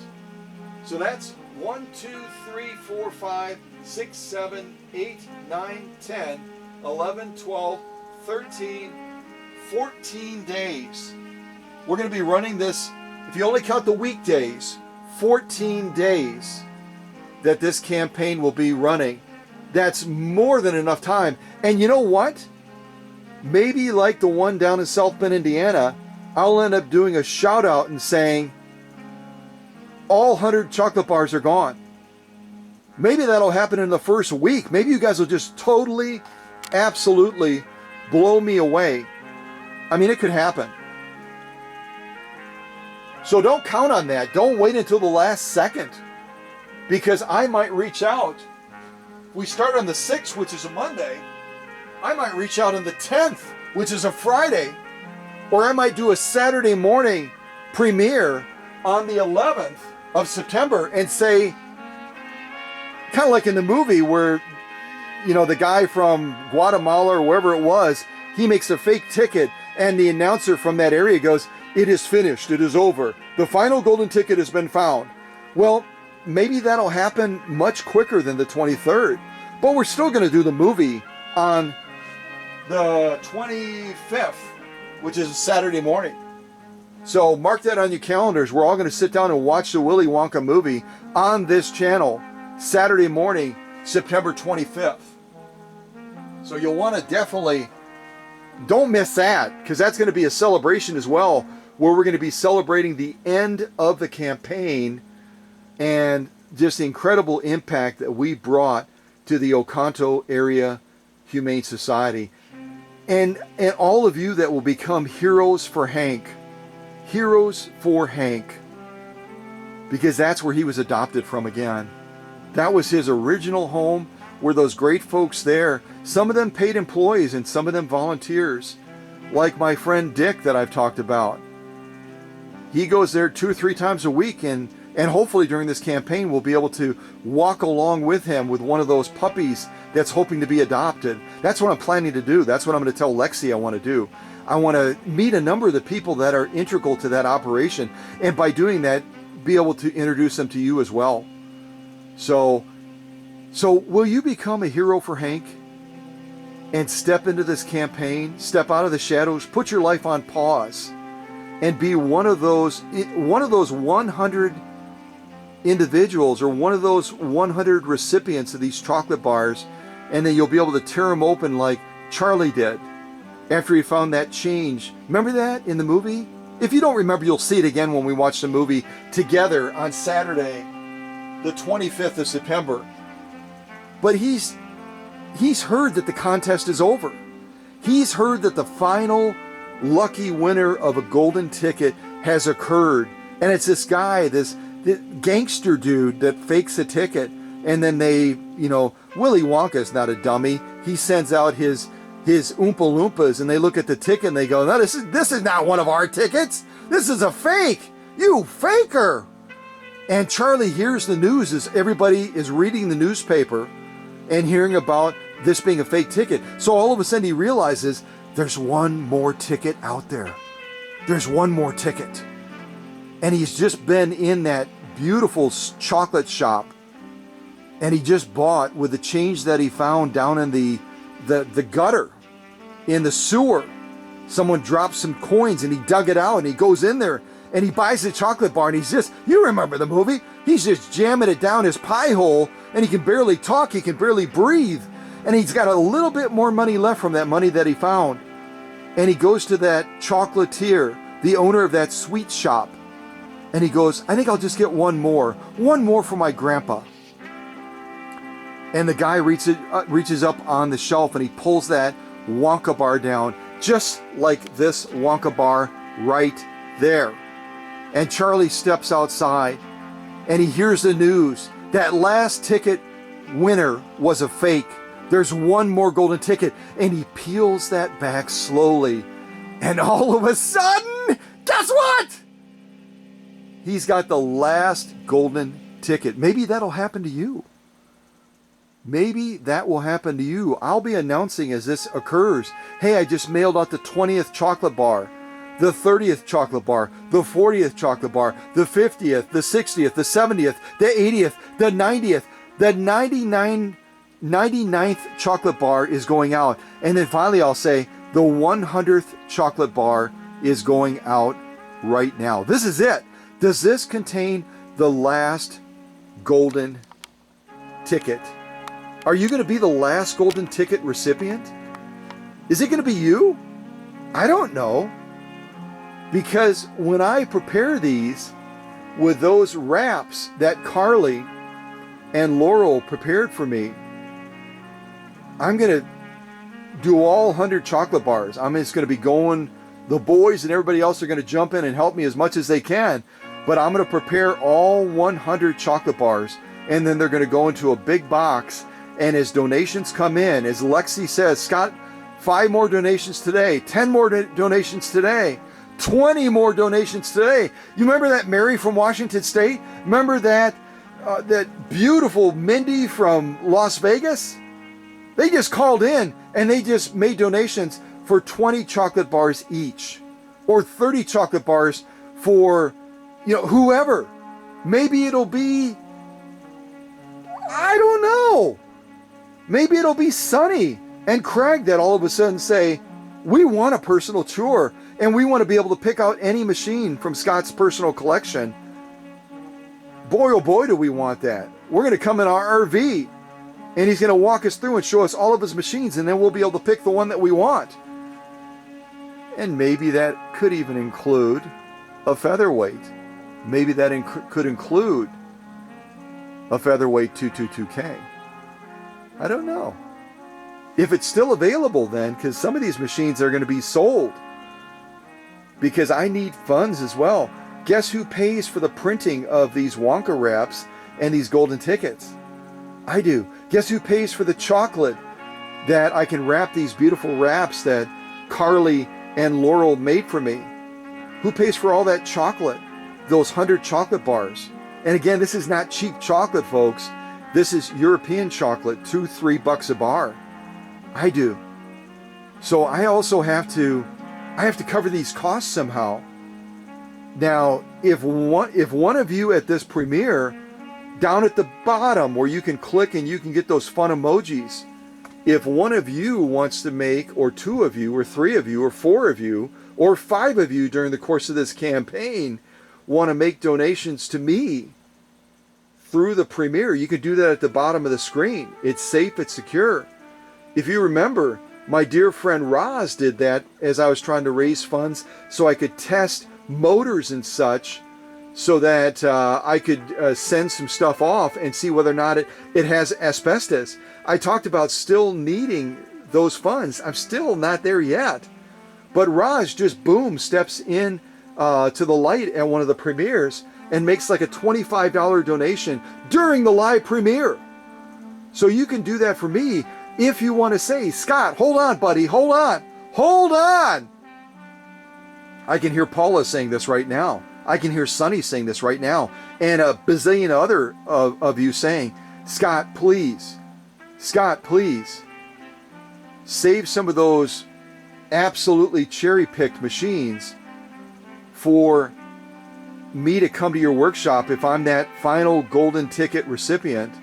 So that's 1, 2, 3, 4, 5, 6, 7, 8, 9, 10, 11, 12, 13, 14 days. We're going to be running this, if you only count the weekdays, 14 days that this campaign will be running. That's more than enough time. And you know what? Maybe like the one down in South Bend, Indiana, I'll end up doing a shout out and saying, all 100 chocolate bars are gone. Maybe that'll happen in the first week. Maybe you guys will just totally, absolutely blow me away. I mean, it could happen. So don't count on that. Don't wait until the last second, because I might reach out. We start on the 6th, which is a Monday. I might reach out on the 10th, which is a Friday. Or I might do a Saturday morning premiere on the 11th of September and say, kind of like in the movie where, you know, the guy from Guatemala or wherever it was, he makes a fake ticket and the announcer from that area goes, "It is finished, it is over. The final golden ticket has been found." Well, maybe that'll happen much quicker than the 23rd, but we're still going to do the movie on the 25th, which is a Saturday morning. So mark that on your calendars. We're all going to sit down and watch the Willy Wonka movie on this channel Saturday morning, September 25th. So you'll want to definitely, don't miss that, because that's going to be a celebration as well, where we're going to be celebrating the end of the campaign and just the incredible impact that we brought to the Oconto Area Humane Society. And all of you that will become heroes for Hank. Heroes for Hank. Because that's where he was adopted from again. That was his original home, were those great folks there. Some of them paid employees and some of them volunteers. Like my friend Dick that I've talked about. He goes there 2 or 3 times a week, and hopefully during this campaign we'll be able to walk along with him with one of those puppies that's hoping to be adopted. That's what I'm planning to do. That's what I'm going to tell Lexi I want to do. I want to meet a number of the people that are integral to that operation, and by doing that, be able to introduce them to you as well. So will you become a hero for Hank and step into this campaign, step out of the shadows, put your life on pause, and be one of those 100 individuals, or one of those 100 recipients of these chocolate bars, and then you'll be able to tear them open like Charlie did after he found that change. Remember that in the movie? If you don't remember, you'll see it again when we watch the movie together on Saturday, the 25th of September. But he's heard that the contest is over. He's heard that the final lucky winner of a golden ticket has occurred. And it's this guy, this gangster dude that fakes a ticket. And then they, Willy Wonka is not a dummy. He sends out his Oompa Loompas, and they look at the ticket and they go, "No, this is not one of our tickets. This is a fake. You faker." And Charlie hears the news as everybody is reading the newspaper and hearing about this being a fake ticket. So all of a sudden he realizes there's one more ticket out there. There's one more ticket. And he's just been in that beautiful chocolate shop, and he just bought, with the change that he found down in the gutter, in the sewer. Someone dropped some coins and he dug it out, and he goes in there and he buys the chocolate bar, and you remember the movie, he's just jamming it down his pie hole, and he can barely talk, he can barely breathe, and he's got a little bit more money left from that money that he found. And he goes to that chocolatier, the owner of that sweet shop, and he goes, "I think I'll just get one more for my grandpa." And the guy reaches up on the shelf and he pulls that Wonka bar down, just like this Wonka bar right there. And Charlie steps outside and he hears the news. That last ticket winner was a fake. There's one more golden ticket, and he peels that back slowly. And all of a sudden, guess what? He's got the last golden ticket. Maybe that'll happen to you. Maybe that will happen to you. I'll be announcing as this occurs, "Hey, I just mailed out the 20th chocolate bar, the 30th chocolate bar, the 40th chocolate bar, the 50th, the 60th, the 70th, the 80th, the 90th. The 99th chocolate bar is going out. And then finally I'll say the 100th chocolate bar is going out right now. This is it. Does this contain the last golden ticket? Are you going to be the last golden ticket recipient? Is it going to be you? I don't know. Because when I prepare these with those wraps that Carly and Laurel prepared for me, I'm going to do all 100 chocolate bars. I'm just going to be going, the boys and everybody else are going to jump in and help me as much as they can. But I'm going to prepare all 100 chocolate bars, and then they're going to go into a big box. And as donations come in, as Lexi says, Scott, 5 more donations today, 10 more donations today, 20 more donations today. You remember that Mary from Washington State? Remember that that beautiful Mindy from Las Vegas? They just called in and they just made donations for 20 chocolate bars each, or 30 chocolate bars for, whoever. Maybe it'll be, I don't know. Maybe it'll be Sonny and Craig that all of a sudden say, we want a personal tour and we want to be able to pick out any machine from Scott's personal collection. Boy, oh boy, do we want that. We're going to come in our RV and he's going to walk us through and show us all of his machines, and then we'll be able to pick the one that we want. And maybe that could even include a featherweight. Maybe that could include a featherweight 222K. I don't know. If it's still available then, because some of these machines are going to be sold. Because I need funds as well. Guess who pays for the printing of these Wonka wraps and these golden tickets? I do. Guess who pays for the chocolate that I can wrap these beautiful wraps that Carly and Laurel made for me? Who pays for all that chocolate? Those 100 chocolate bars. And again, this is not cheap chocolate, folks. This is European chocolate, $2-3 a bar. I do. So I also have to cover these costs somehow. Now, if one of you at this premiere, down at the bottom where you can click and you can get those fun emojis, if one of you wants to make, or 2 of you, or 3 of you, or 4 of you, or 5 of you during the course of this campaign want to make donations to me through the premiere, you can do that at the bottom of the screen. It's safe, it's secure. If you remember, my dear friend Roz did that as I was trying to raise funds so I could test motors and such, so that I could send some stuff off and see whether or not it has asbestos. I talked about still needing those funds. I'm still not there yet. But Raj just, boom, steps in to the light at one of the premieres and makes like a $25 donation during the live premiere. So you can do that for me if you want to say, Scott, hold on, buddy, hold on. I can hear Paula saying this right now. I can hear Sonny saying this right now. And a bazillion other of you saying, Scott, please, save some of those absolutely cherry-picked machines for me to come to your workshop if I'm that final golden ticket recipient,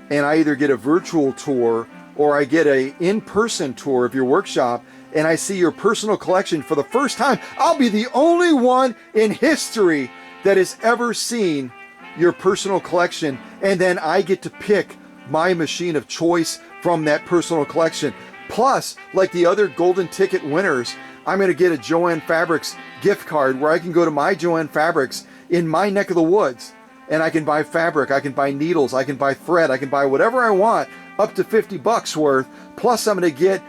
and I either get a virtual tour or I get a in-person tour of your workshop and I see your personal collection for the first time. I'll be the only one in history that has ever seen your personal collection, and then I get to pick my machine of choice from that personal collection. Plus, like the other golden ticket winners, I'm going to get a Joann Fabrics gift card where I can go to my Joann Fabrics in my neck of the woods, and I can buy fabric, I can buy needles, I can buy thread, I can buy whatever I want, up to $50 worth. Plus, I'm going to get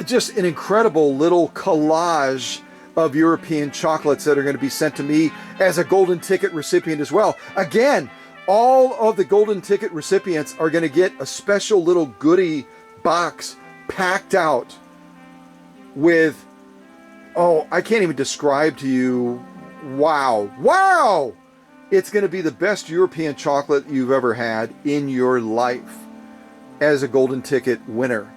just an incredible little collage of European chocolates that are going to be sent to me as a golden ticket recipient as well. Again, all of the golden ticket recipients are going to get a special little goodie box packed out with, I can't even describe to you. Wow. It's going to be the best European chocolate you've ever had in your life as a golden ticket winner.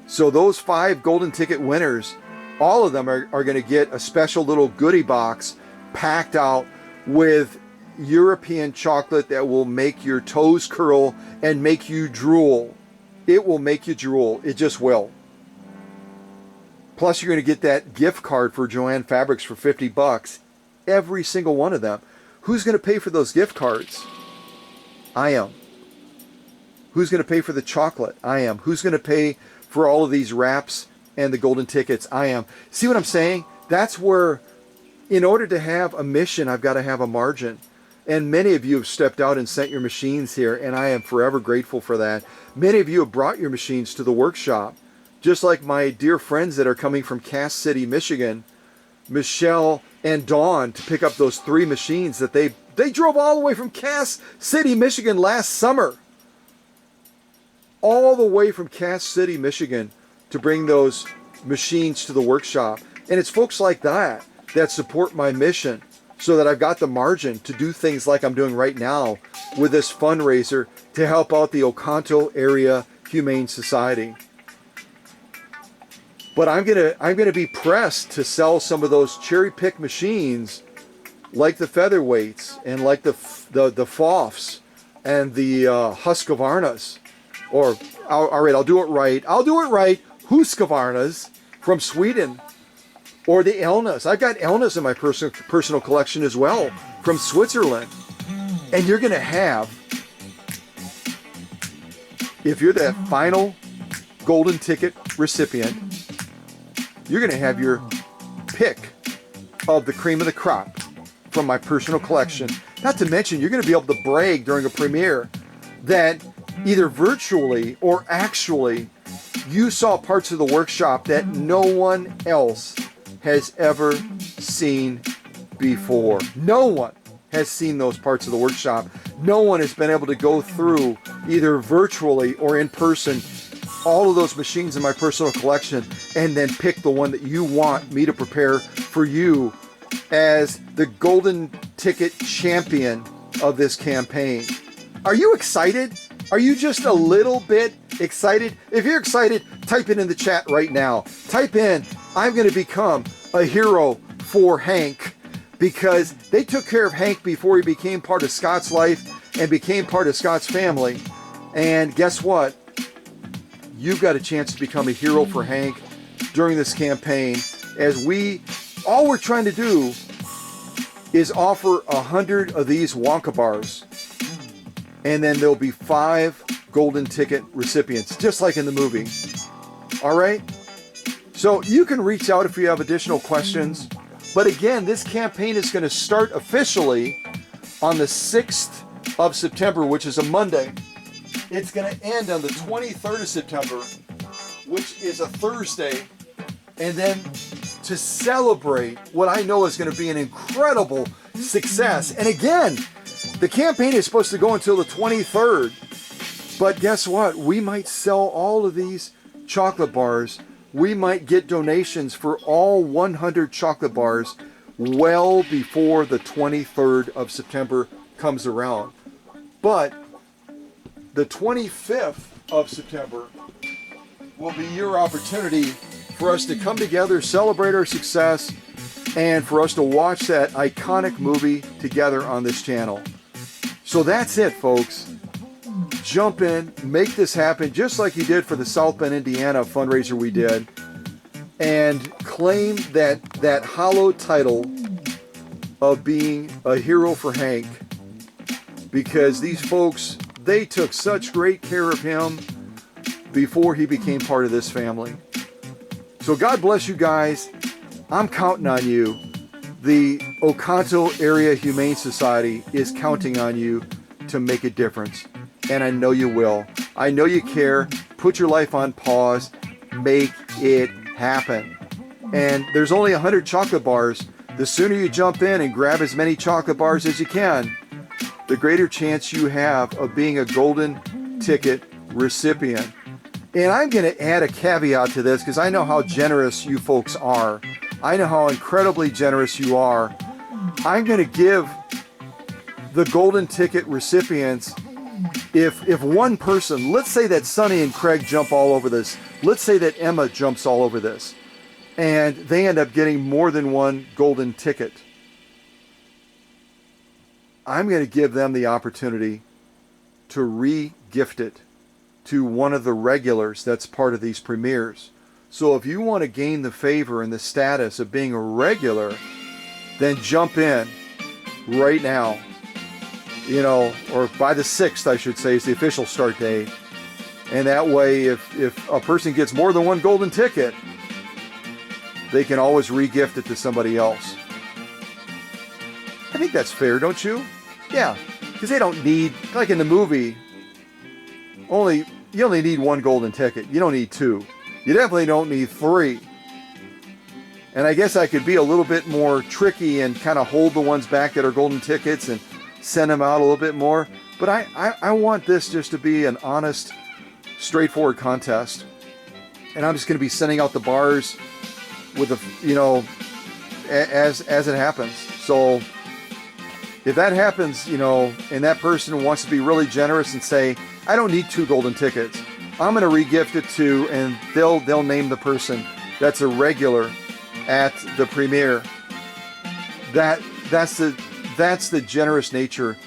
So those 5 golden ticket winners, all of them are going to get a special little goodie box packed out with, European chocolate that will make your toes curl and make you drool. It will make you drool. It just will. Plus, you're going to get that gift card for Joanne Fabrics for $50. Every single one of them. Who's going to pay for those gift cards? I am. Who's going to pay for the chocolate? I am. Who's going to pay for all of these wraps and the golden tickets? I am. See what I'm saying? That's where, in order to have a mission, I've got to have a margin. And many of you have stepped out and sent your machines here, and I am forever grateful for that. Many of you have brought your machines to the workshop, just like my dear friends that are coming from Cass City, Michigan, Michelle and Dawn, to pick up those 3 machines that they drove all the way from Cass City, Michigan last summer. All the way from Cass City, Michigan, to bring those machines to the workshop. And it's folks like that that support my mission, so that I've got the margin to do things like I'm doing right now with this fundraiser to help out the Oconto Area Humane Society. But I'm gonna be pressed to sell some of those cherry pick machines, like the featherweights and like the Fofs and the Husqvarnas, or all right, I'll do it right, Husqvarnas from Sweden. Or the Elnas. I've got Elnas in my personal collection as well, from Switzerland. And you're going to have, if you're that final golden ticket recipient, you're going to have your pick of the cream of the crop from my personal collection. Not to mention, you're going to be able to brag during a premiere that either virtually or actually you saw parts of the workshop that no one else has ever seen before. No one has seen those parts of the workshop. No one has been able to go through, either virtually or in person, all of those machines in my personal collection and then pick the one that you want me to prepare for you as the golden ticket champion of this campaign. Are you excited? Are you just a little bit excited? If you're excited, type it in the chat right now. Type in, I'm going to become a hero for Hank, because they took care of Hank before he became part of Scott's life and became part of Scott's family. And guess what? You've got a chance to become a hero for Hank during this campaign, as all we're trying to do is offer 100 of these Wonka bars. And then there'll be 5 golden ticket recipients, just like in the movie. All right? So you can reach out if you have additional questions. But again, this campaign is going to start officially on the 6th of September, which is a Monday. It's going to end on the 23rd of September, which is a Thursday. And then to celebrate what I know is going to be an incredible success. And again, the campaign is supposed to go until the 23rd. But guess what? We might sell all of these chocolate bars. We might get donations for all 100 chocolate bars well before the 23rd of September comes around. But the 25th of September will be your opportunity for us to come together, celebrate our success, and for us to watch that iconic movie together on this channel. So that's it, folks. Jump in, make this happen, just like you did for the South Bend, Indiana fundraiser we did, and claim that hallowed title of being a hero for Hank, because these folks, they took such great care of him before he became part of this family. So God bless you guys. I'm counting on you. The Oconto Area Humane Society is counting on you to make a difference. And I know you will. I know you care. Put your life on pause. Make it happen. And there's only 100 chocolate bars. The sooner you jump in and grab as many chocolate bars as you can, the greater chance you have of being a golden ticket recipient. And I'm going to add a caveat to this, because I know how generous you folks are. I know how incredibly generous you are. I'm going to give the golden ticket recipients, if one person, let's say that Sonny and Craig jump all over this, let's say that Emma jumps all over this, and they end up getting more than one golden ticket, I'm going to give them the opportunity to re-gift it to one of the regulars that's part of these premieres. So if you want to gain the favor and the status of being a regular, then jump in right now. You know, or by the 6th, I should say, is the official start date. And that way, if a person gets more than one golden ticket, they can always re-gift it to somebody else. I think that's fair, don't you? Yeah, because they don't need, like in the movie, you only need one golden ticket. You don't need 2. You definitely don't need 3. And I guess I could be a little bit more tricky and kind of hold the ones back that are golden tickets and send them out a little bit more. But I want this just to be an honest, straightforward contest. And I'm just going to be sending out the bars with as it happens. So if that happens, and that person wants to be really generous and say, I don't need 2 golden tickets, I'm going to re-gift it to, and they'll name the person that's a regular at the premiere. That's the generous nature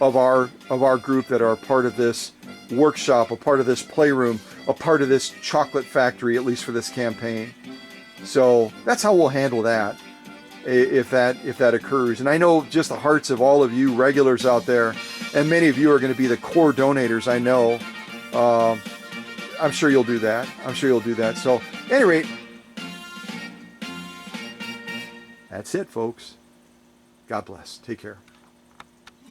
of our group that are part of this workshop, a part of this playroom, a part of this chocolate factory, at least for this campaign. So that's how we'll handle that if that occurs. And I know just the hearts of all of you regulars out there, and many of you are going to be the core donators, I know. I'm sure you'll do that. So at any rate, that's it, folks. God bless. Take care.